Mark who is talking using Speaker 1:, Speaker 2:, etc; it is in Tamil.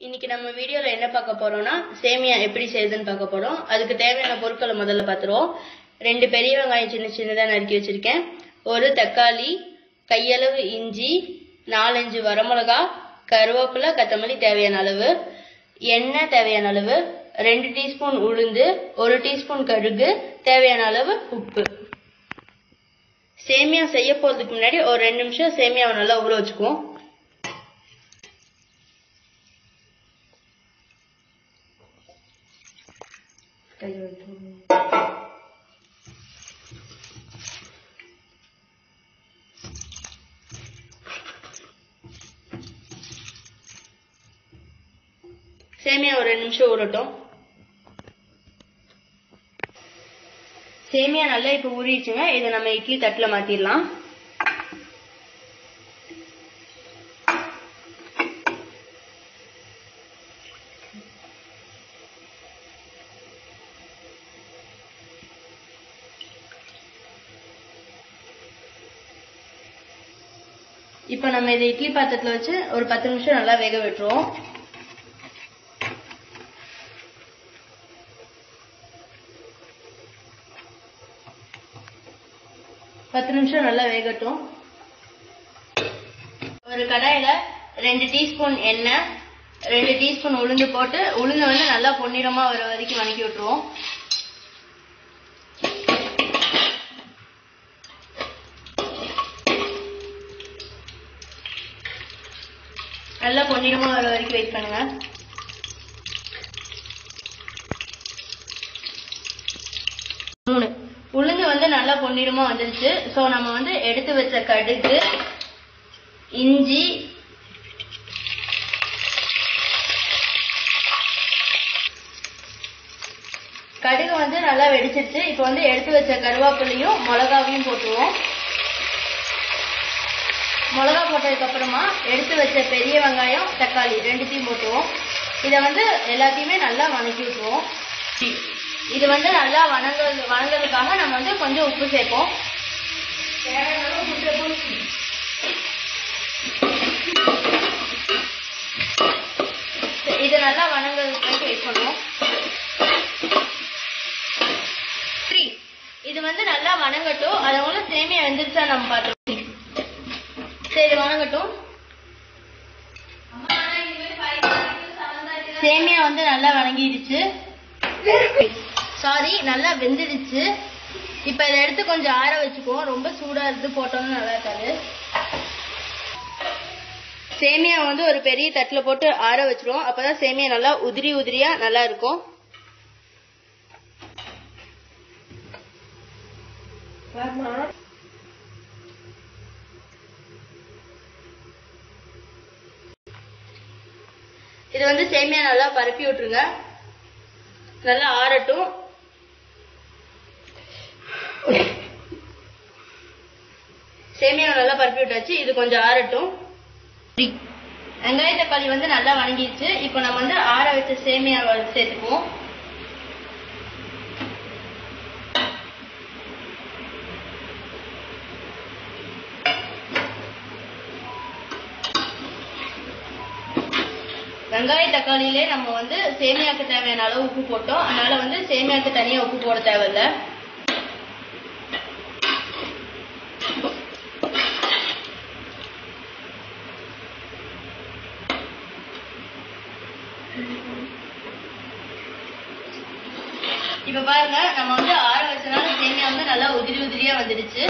Speaker 1: இன்னைக்கு நம்ம வீடியோல என்ன பார்க்க போறோம்னா சேமியா எப்படி செய்யுதுன்னு பார்க்க போறோம். அதுக்கு தேவையான பொருட்களை முதல்ல பார்த்துருவோம். 2 பெரிய வெங்காயம் சின்ன சின்னதா நறுக்கி வச்சிருக்கேன். ஒரு தக்காளி, கையளவு இஞ்சி, 4-5 வரமிளகா, கருவேப்பிலை, கொத்தமல்லி தேவையான அளவு, எண்ணெய் தேவையான அளவு, 2 டீஸ்பூன் உளுந்து, 1 டீஸ்பூன் கடுகு, தேவையான அளவு உப்பு. சேமியா செய்ய போறதுக்கு முன்னாடி ஒரு 2 நிமிஷம் சேமியாவை நல்லா ஊற வச்சுக்குவோம். சேமியா ஒரு 2 நிமிஷம் ஊறட்டும். சேமியா நல்லா இப்ப ஊறிடுச்சுங்க. இதை நம்ம இட்லி தட்டுல மாத்திடலாம். இப்ப நம்ம இதை இட்லி பாத்திரத்துல வச்சு ஒரு 10 நிமிஷம் நல்லா வேக விட்டுருவோம். நல்லா வேகட்டும். ஒரு கடாயில 2 டீஸ்பூன் எண்ணெய், 2 டீஸ்பூன் உளுந்து போட்டு உளுந்து வந்து நல்லா பொன்னிறமா வர வரைக்கும் வதக்கி விட்டுருவோம். நல்லா பொன்னிறமா வர வரைக்கும் வெயிட் பண்ணுங்க. உளுந்து வந்து நல்லா பொன்னிறமா வந்துருச்சு. சோ நம்ம வந்து எடுத்து வச்ச கடுகு, இஞ்சி, கடுகு வந்து நல்லா வெடிச்சிருச்சு. இப்ப வந்து எடுத்து வச்ச கருவேப்பிலையும் மிளகாவையும் போட்டுருவோம். மிளகா போட்டதுக்கு அப்புறமா எடுத்து வச்ச பெரிய வெங்காயம், தக்காளி 2த்தையும் போட்டுருவோம். இதை வந்து எல்லாத்தையுமே நல்லா வதக்கி விட்டுருவோம். இது வந்து நல்லா வணங்குறதுக்காக நம்ம வந்து கொஞ்சம் உப்பு சேர்ப்போம். இது நல்லா வணங்குறதுக்கு வெயிட் பண்ணுவோம். இது வந்து நல்லா வணங்கட்டும். அதனால சேமியா வெந்துருச்சா நம்ம பார்த்துருவோம். சரி, வணங்கட்டும். சேமியா வந்து நல்லா வணங்கிடுச்சு. நல்லா வெந்துடுச்சு. இப்ப இதை எடுத்து கொஞ்சம் ஆற வச்சுக்குவோம். ரொம்ப சூடா இருந்து போட்டோம்னு நல்லா இருக்காது. சேமியா வந்து ஒரு பெரிய தட்டுல போட்டு ஆற வச்சிருவோம். அப்பதான் சேமியா நல்லா உதிரி உதிரியா நல்லா இருக்கும். இது வந்து சேமியா நல்லா பரப்பி விட்டுருங்க. நல்லா ஆறட்டும். சேமியா நல்லா பரப்பி விட்டாச்சு. இது கொஞ்சம் ஆறட்டும். வெங்காய தக்காளி வந்து நல்லா வணங்கிடுச்சு. இப்போ நம்ம வந்து ஆற வச்ச சேமியா சேர்த்துக்குவோம். வெங்காய தக்காளியிலே நம்ம வந்து சேமியாக்கு தேவையான அளவு உப்பு போட்டோம். அதனால வந்து சேமியாக்கு தனியா உப்பு போட தேவையில்ல. இப்ப பாருங்க, நம்ம வந்து ஆற வச்சனால சேமியா வந்து நல்லா உதிரி உதிரியா வந்துடுச்சு.